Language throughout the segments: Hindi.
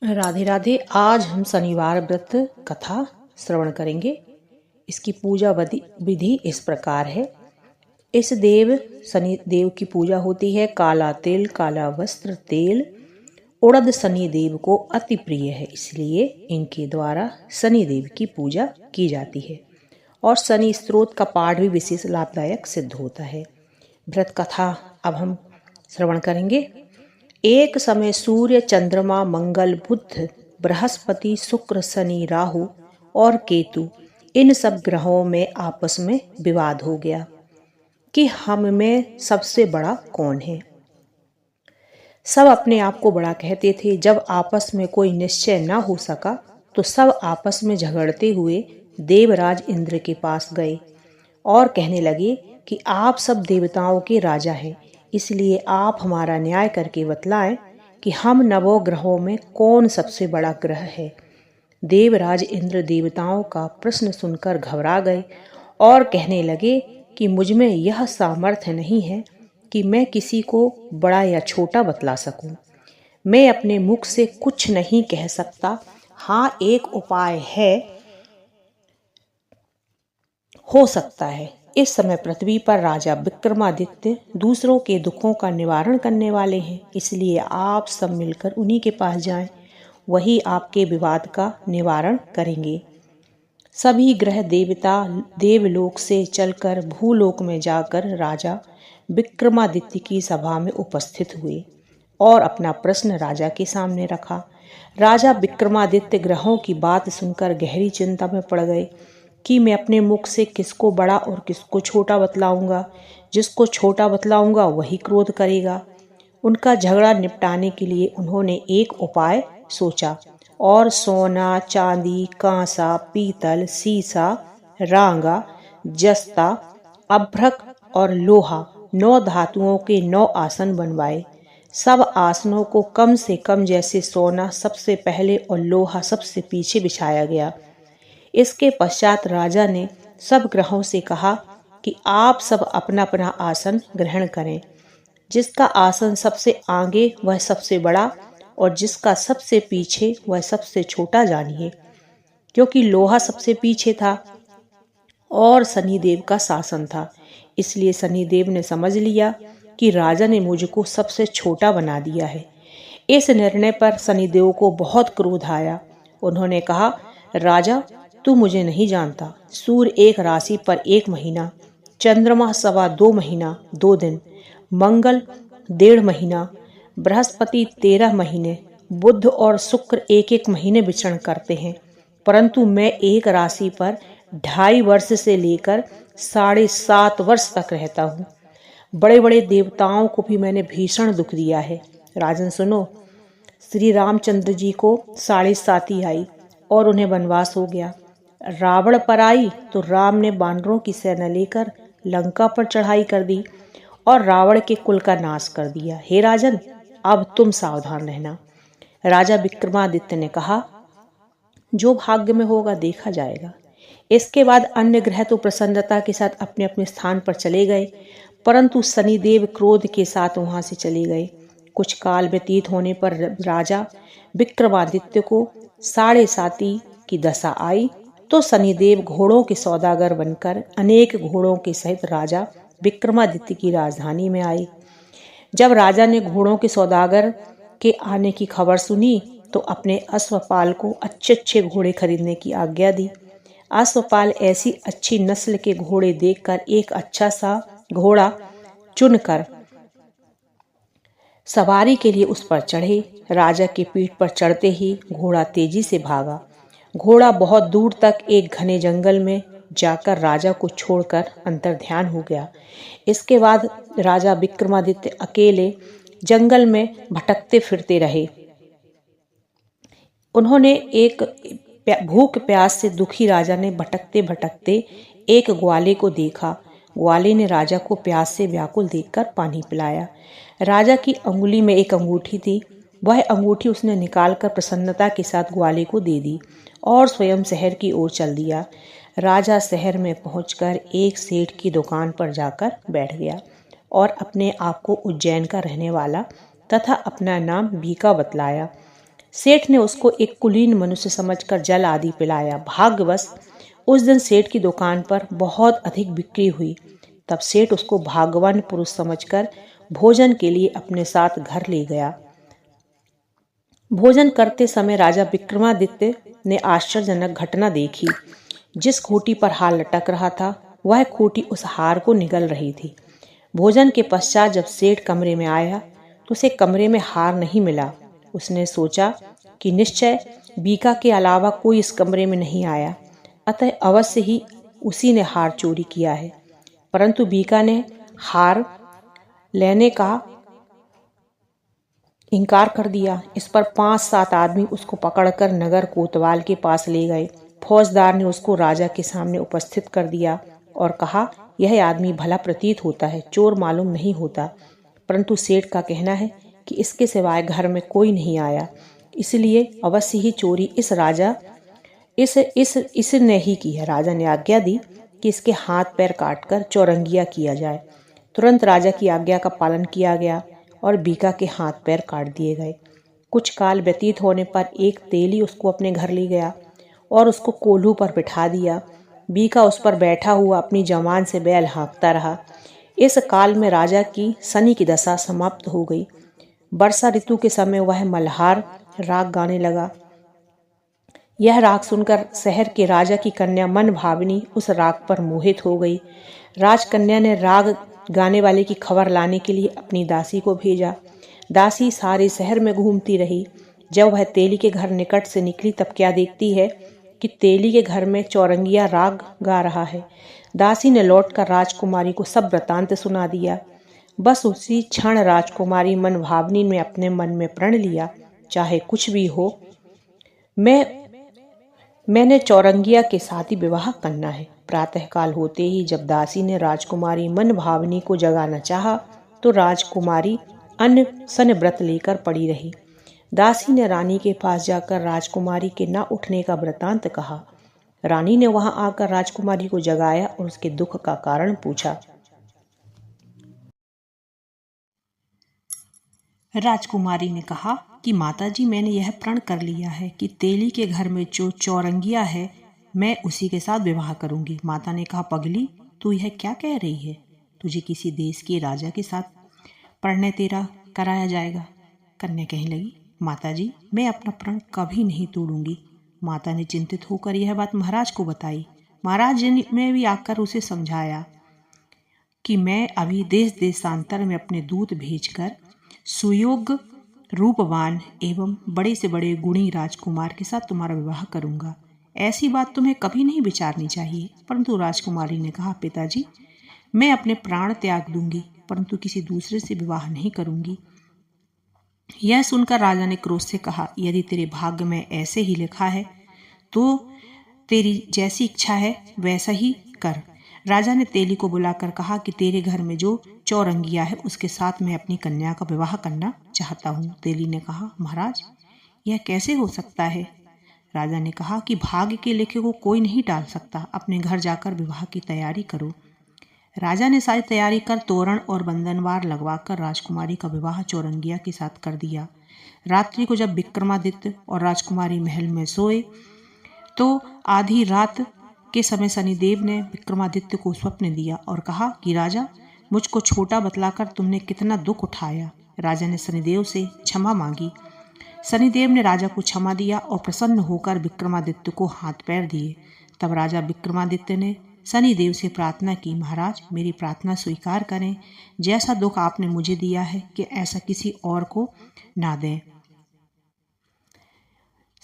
राधे राधे। आज हम शनिवार व्रत कथा श्रवण करेंगे। इसकी पूजा विधि इस प्रकार है। इस देव शनि देव की पूजा होती है। काला तिल, काला वस्त्र, तेल उड़द शनि देव को अति प्रिय है, इसलिए इनके द्वारा शनि देव की पूजा की जाती है। और शनि स्त्रोत का पाठ भी विशेष लाभदायक सिद्ध होता है। व्रत कथा अब हम श्रवण करेंगे। एक समय सूर्य, चंद्रमा, मंगल, बुध, बृहस्पति, शुक्र, शनि, राहु और केतु इन सब ग्रहों में आपस में विवाद हो गया कि हम में सबसे बड़ा कौन है। सब अपने आप को बड़ा कहते थे। जब आपस में कोई निश्चय न हो सका तो सब आपस में झगड़ते हुए देवराज इंद्र के पास गए और कहने लगे कि आप सब देवताओं के राजा हैं, इसलिए आप हमारा न्याय करके बतलाएं कि हम नवों ग्रहों में कौन सबसे बड़ा ग्रह है। देवराज इंद्र देवताओं का प्रश्न सुनकर घबरा गए और कहने लगे कि मुझ में यह सामर्थ्य नहीं है कि मैं किसी को बड़ा या छोटा बतला सकूं। मैं अपने मुख से कुछ नहीं कह सकता। हाँ, एक उपाय है, हो सकता है। इस समय पृथ्वी पर राजा विक्रमादित्य दूसरों के दुखों का निवारण करने वाले हैं, इसलिए आप सब मिलकर उन्हीं के पास जाएं। वही आपके विवाद का निवारण करेंगे। सभी ग्रह देवता देवलोक से चलकर भूलोक में जाकर राजा विक्रमादित्य की सभा में उपस्थित हुए और अपना प्रश्न राजा के सामने रखा। राजा विक्रमादित्य ग्रहों की बात सुनकर गहरी चिंता में पड़ गए कि मैं अपने मुख से किसको बड़ा और किसको छोटा बतलाऊंगा। जिसको छोटा बतलाऊंगा वही क्रोध करेगा। उनका झगड़ा निपटाने के लिए उन्होंने एक उपाय सोचा और सोना, चांदी, कांसा, पीतल, सीसा, रांगा, जस्ता, अभ्रक और लोहा 9 धातुओं के 9 आसन बनवाए। सब आसनों को कम से कम जैसे सोना सबसे पहले और लोहा सबसे पीछे बिछाया गया। इसके पश्चात राजा ने सब ग्रहों से कहा कि आप सब अपना अपना आसन ग्रहण करें। जिसका आसन सबसे आगे वह सबसे बड़ा और जिसका सबसे पीछे वह सबसे छोटा जानिए। क्योंकि लोहा सबसे पीछे था और शनिदेव का शासन था, इसलिए शनिदेव ने समझ लिया कि राजा ने मुझको सबसे छोटा बना दिया है। इस निर्णय पर शनिदेव को बहुत क्रोध आया। उन्होंने कहा, राजा, तू मुझे नहीं जानता। सूर्य एक राशि पर 1 महीना, चंद्रमा 2.25 महीना 2 दिन, मंगल 1.5 महीना, बृहस्पति 13 महीने, बुध और शुक्र 1-1 महीने विचरण करते हैं, परंतु मैं एक राशि पर 2.5 वर्ष से लेकर 7.5 वर्ष तक रहता हूँ। बड़े बड़े देवताओं को भी मैंने भीषण दुख दिया है। राजन सुनो, श्री रामचंद्र जी को 7.5 आई और उन्हें वनवास हो गया। रावण पर आई तो राम ने बानरों की सेना लेकर लंका पर चढ़ाई कर दी और रावण के कुल का नाश कर दिया। हे राजन, अब तुम सावधान रहना। राजा विक्रमादित्य ने कहा, जो भाग्य में होगा देखा जाएगा। इसके बाद अन्य ग्रह तो प्रसन्नता के साथ अपने अपने स्थान पर चले गए, परंतु शनिदेव क्रोध के साथ वहां से चले गए। कुछ काल व्यतीत होने पर राजा विक्रमादित्य को 7.5 की दशा आई तो शनिदेव घोड़ों के सौदागर बनकर अनेक घोड़ों के सहित राजा विक्रमादित्य की राजधानी में आए। जब राजा ने घोड़ों के सौदागर के आने की खबर सुनी तो अपने अश्वपाल को अच्छे अच्छे घोड़े खरीदने की आज्ञा दी। अश्वपाल ऐसी अच्छी नस्ल के घोड़े देखकर एक अच्छा सा घोड़ा चुनकर सवारी के लिए उस पर चढ़े। राजा की पीठ पर चढ़ते ही घोड़ा तेजी से भागा। घोड़ा बहुत दूर तक एक घने जंगल में जाकर राजा को छोड़कर अंतर्ध्यान हो गया। इसके बाद राजा विक्रमादित्य अकेले जंगल में भटकते फिरते रहे। उन्होंने एक भूख प्यास से दुखी राजा ने भटकते भटकते एक ग्वाले को देखा। ग्वाले ने राजा को प्यास से व्याकुल देखकर पानी पिलाया। राजा की अंगुली में एक अंगूठी थी। वह अंगूठी उसने निकालकर प्रसन्नता के साथ ग्वाले को दे दी और स्वयं शहर की ओर चल दिया। राजा शहर में पहुंचकर एक सेठ की दुकान पर जाकर बैठ गया और अपने आप को उज्जैन का रहने वाला तथा अपना नाम बीका बतलाया। सेठ ने उसको एक कुलीन मनुष्य समझकर जल आदि पिलाया। भाग्यवश उस दिन सेठ की दुकान पर बहुत अधिक बिक्री हुई। तब सेठ उसको भाग्यवान पुरुष समझकर भोजन के लिए अपने साथ घर ले गया। भोजन करते समय राजा विक्रमादित्य ने आश्चर्यजनक घटना देखी। जिस खूंटी पर हार लटक रहा था वह खूंटी उस हार को निगल रही थी। भोजन के पश्चात जब सेठ कमरे में आया तो उसे कमरे में हार नहीं मिला। उसने सोचा कि निश्चय बीका के अलावा कोई इस कमरे में नहीं आया, अतः अवश्य ही उसी ने हार चोरी किया है। परंतु बीका ने हार लेने का इनकार कर दिया। इस पर 5-7 आदमी उसको पकड़कर नगर कोतवाल के पास ले गए। फौजदार ने उसको राजा के सामने उपस्थित कर दिया और कहा, यह आदमी भला प्रतीत होता है, चोर मालूम नहीं होता, परंतु सेठ का कहना है कि इसके सिवाय घर में कोई नहीं आया, इसलिए अवश्य ही चोरी इसने ही की है। राजा ने आज्ञा दी कि इसके हाथ पैर काटकर चौरंगिया किया जाए। तुरंत राजा की आज्ञा का पालन किया गया और बीका के हाथ पैर काट दिए गए। कुछ काल व्यतीत होने पर एक तेली उसको अपने घर ले गया और उसको कोल्हू पर बिठा दिया। बीका उस पर बैठा हुआ अपनी जवान से बैल हाँकता रहा। इस काल में राजा की शनि की दशा समाप्त हो गई। वर्षा ऋतु के समय वह मल्हार राग गाने लगा। यह राग सुनकर शहर के राजा की कन्या मन भावनी उस राग पर मोहित हो गई। राजकन्या ने राग गाने वाले की खबर लाने के लिए अपनी दासी को भेजा। दासी सारे शहर में घूमती रही। जब वह तेली के घर निकट से निकली तब क्या देखती है कि तेली के घर में चौरंगिया राग गा रहा है। दासी ने लौटकर राजकुमारी को सब वृतांत सुना दिया। बस उसी क्षण राजकुमारी मन भावनी ने अपने मन में प्रण लिया, चाहे कुछ भी हो, मैंने चौरंगिया के साथ ही विवाह करना है। प्रातःकाल होते ही जब दासी ने राजकुमारी मन भावनी को जगाना चाहा तो राजकुमारी अनशन व्रत लेकर पड़ी रही। दासी ने रानी के पास जाकर राजकुमारी के न उठने का वृतांत कहा। रानी ने वहां आकर राजकुमारी को जगाया और उसके दुख का कारण पूछा। राजकुमारी ने कहा कि माताजी, मैंने यह प्रण कर लिया है कि तेली के घर में जो चौरंगिया है मैं उसी के साथ विवाह करूंगी। माता ने कहा, पगली, तू यह क्या कह रही है? तुझे किसी देश के राजा के साथ परिणय तेरा कराया जाएगा। कन्या कहने लगी, माताजी, मैं अपना प्रण कभी नहीं तोड़ूंगी। माता ने चिंतित होकर यह बात महाराज को बताई। महाराज ने भी आकर उसे समझाया कि मैं अभी देश देशांतर में अपने दूत भेजकर सुयोग्य रूपवान एवं बड़े से बड़े गुणी राजकुमार के साथ तुम्हारा विवाह करूंगा। ऐसी बात तुम्हें कभी नहीं विचारनी चाहिए। परंतु राजकुमारी ने कहा, पिताजी, मैं अपने प्राण त्याग दूंगी परंतु किसी दूसरे से विवाह नहीं करूंगी। यह सुनकर राजा ने क्रोध से कहा, यदि तेरे भाग्य में ऐसे ही लिखा है तो तेरी जैसी इच्छा है वैसा ही कर। राजा ने तेली को बुलाकर कहा कि तेरे घर में जो चौरंगिया है उसके साथ मैं अपनी कन्या का विवाह करना चाहता हूँ। तेली ने कहा, महाराज, यह कैसे हो सकता है? राजा ने कहा कि भाग्य के लिखे को कोई नहीं टाल सकता। अपने घर जाकर विवाह की तैयारी करो। राजा ने सारी तैयारी कर तोरण और बंधनवार लगवाकर राजकुमारी का विवाह चौरंगिया के साथ कर दिया। रात्रि को जब विक्रमादित्य और राजकुमारी महल में सोए तो आधी रात के समय शनिदेव ने विक्रमादित्य को स्वप्न दिया और कहा कि राजा, मुझको छोटा बतलाकर तुमने कितना दुख उठाया। राजा ने शनिदेव से क्षमा मांगी। शनिदेव ने राजा को क्षमा दिया और प्रसन्न होकर विक्रमादित्य को हाथ पैर दिए। तब राजा विक्रमादित्य ने शनिदेव से प्रार्थना की, महाराज, मेरी प्रार्थना स्वीकार करें। जैसा दुख आपने मुझे दिया है कि ऐसा किसी और को ना दें।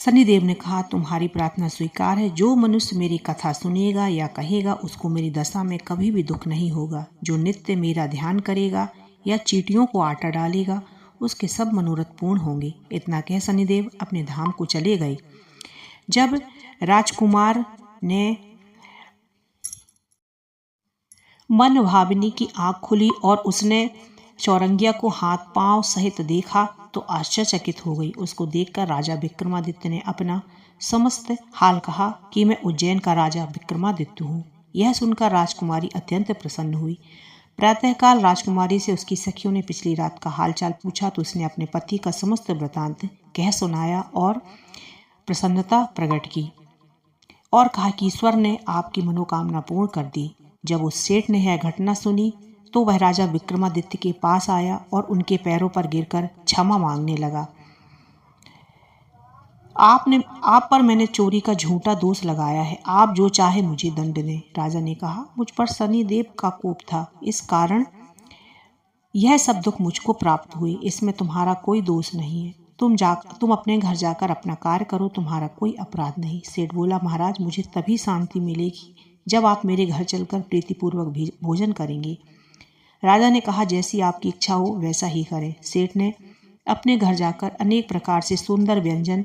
शनिदेव ने कहा, तुम्हारी प्रार्थना स्वीकार है। जो मनुष्य मेरी कथा सुनेगा या कहेगा उसको मेरी दशा में कभी भी दुख नहीं होगा। जो नित्य मेरा ध्यान करेगा या चींटियों को आटा डालेगा उसके सब मनोरथ पूर्ण होंगे। इतना कह शनिदेव अपने धाम को चले गए। जब राजकुमार ने मन भावनी की आंख खुली और उसने चौरंगिया को हाथ पांव सहित देखा तो आश्चर्यचकित हो गई। उसको देखकर राजा विक्रमादित्य ने अपना समस्त हाल कहा कि मैं उज्जैन का राजा विक्रमादित्य हूँ। यह सुनकर राजकुमारी अत्यंत प्रसन्न हुई। प्रातःकाल राजकुमारी से उसकी सखियों ने पिछली रात का हालचाल पूछा तो उसने अपने पति का समस्त वृतांत कह सुनाया और प्रसन्नता प्रकट की और कहा कि ईश्वर ने आपकी मनोकामना पूर्ण कर दी। जब उस सेठ ने यह घटना सुनी तो वह राजा विक्रमादित्य के पास आया और उनके पैरों पर गिरकर क्षमा मांगने लगा। आप पर मैंने चोरी का झूठा दोष लगाया है, आप जो चाहे मुझे दंड दें। राजा ने कहा, मुझ पर शनिदेव का कोप था, इस कारण यह सब दुख मुझको प्राप्त हुए, इसमें तुम्हारा कोई दोष नहीं है। तुम अपने घर जाकर अपना कार्य करो, तुम्हारा कोई अपराध नहीं। सेठ बोला, महाराज मुझे तभी शांति मिलेगी जब आप मेरे घर चलकर प्रीतिपूर्वक भोजन करेंगे। राजा ने कहा, जैसी आपकी इच्छा हो वैसा ही करें। सेठ ने अपने घर जाकर अनेक प्रकार से सुंदर व्यंजन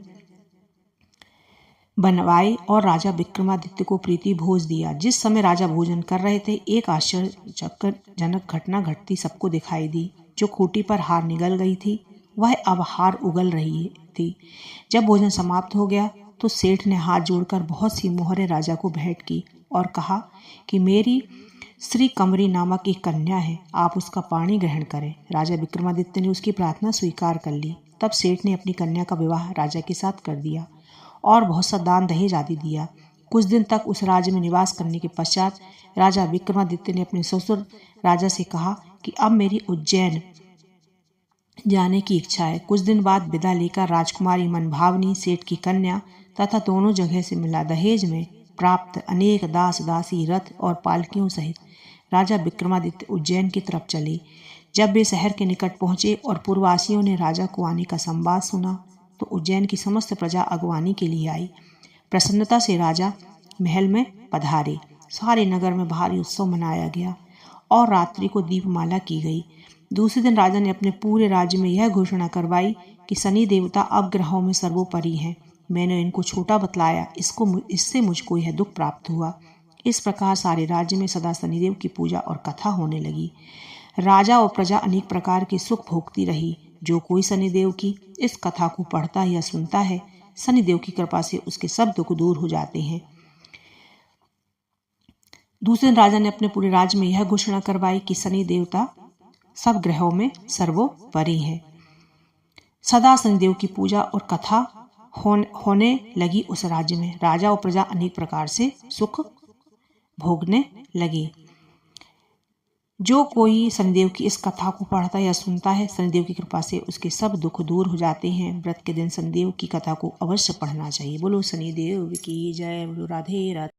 बनवाए और राजा विक्रमादित्य को प्रीति भोज दिया। जिस समय राजा भोजन कर रहे थे, एक आश्चर्यजनक घटना घटती सबको दिखाई दी। जो खूंटी पर हार निगल गई थी वह अब हार उगल रही थी। जब भोजन समाप्त हो गया तो सेठ ने हाथ जोड़कर बहुत सी मोहरें राजा को भेंट की और कहा कि मेरी श्री कमरी नामक एक कन्या है, आप उसका पाणी ग्रहण करें। राजा विक्रमादित्य ने उसकी प्रार्थना स्वीकार कर ली। तब सेठ ने अपनी कन्या का विवाह राजा के साथ कर दिया और बहुत सा दान दहेज आदि दिया। कुछ दिन तक उस राज्य में निवास करने के पश्चात राजा विक्रमादित्य ने अपने ससुर राजा से कहा कि अब मेरी उज्जैन जाने की इच्छा है। कुछ दिन बाद विदा लेकर राजकुमारी मनभावनी सेठ की कन्या तथा दोनों जगह से मिला दहेज में प्राप्त अनेक दास दासी रथ और पालकियों सहित राजा विक्रमादित्य उज्जैन की तरफ चले। जब वे शहर के निकट पहुंचे और पूर्ववासियों ने राजा को आने का संवाद सुना तो उज्जैन की समस्त प्रजा अगवानी के लिए आई। प्रसन्नता से राजा महल में पधारे। सारे नगर में भारी उत्सव मनाया गया और रात्रि को दीपमाला की गई। दूसरे दिन राजा ने अपने पूरे राज्य में यह घोषणा करवाई कि शनि देवता अब ग्रहों में सर्वोपरि हैं। मैंने इनको छोटा बतलाया, इससे मुझको यह दुख प्राप्त हुआ। इस प्रकार सारे राज्य में सदा शनिदेव की पूजा और कथा होने लगी। राजा और प्रजा अनेक प्रकार के सुख भोगती रही। जो कोई शनिदेव की इस कथा को पढ़ता या सुनता है, शनिदेव की कृपा से उसके सब दुख दूर हो जाते हैं। दूसरे दिन राजा ने अपने पूरे राज्य में यह घोषणा करवाई कि शनि देवता सब ग्रहों में सर्वोपरि है। सदा शनिदेव की पूजा और कथा होने लगी उस राज्य में। राजा और प्रजा अनेक प्रकार से सुख भोगने लगे। जो कोई शनिदेव की इस कथा को पढ़ता या सुनता है, शनिदेव की कृपा से उसके सब दुख दूर हो जाते हैं। व्रत के दिन शनिदेव की कथा को अवश्य पढ़ना चाहिए। बोलो शनिदेव की जय। बोलो राधे राधे।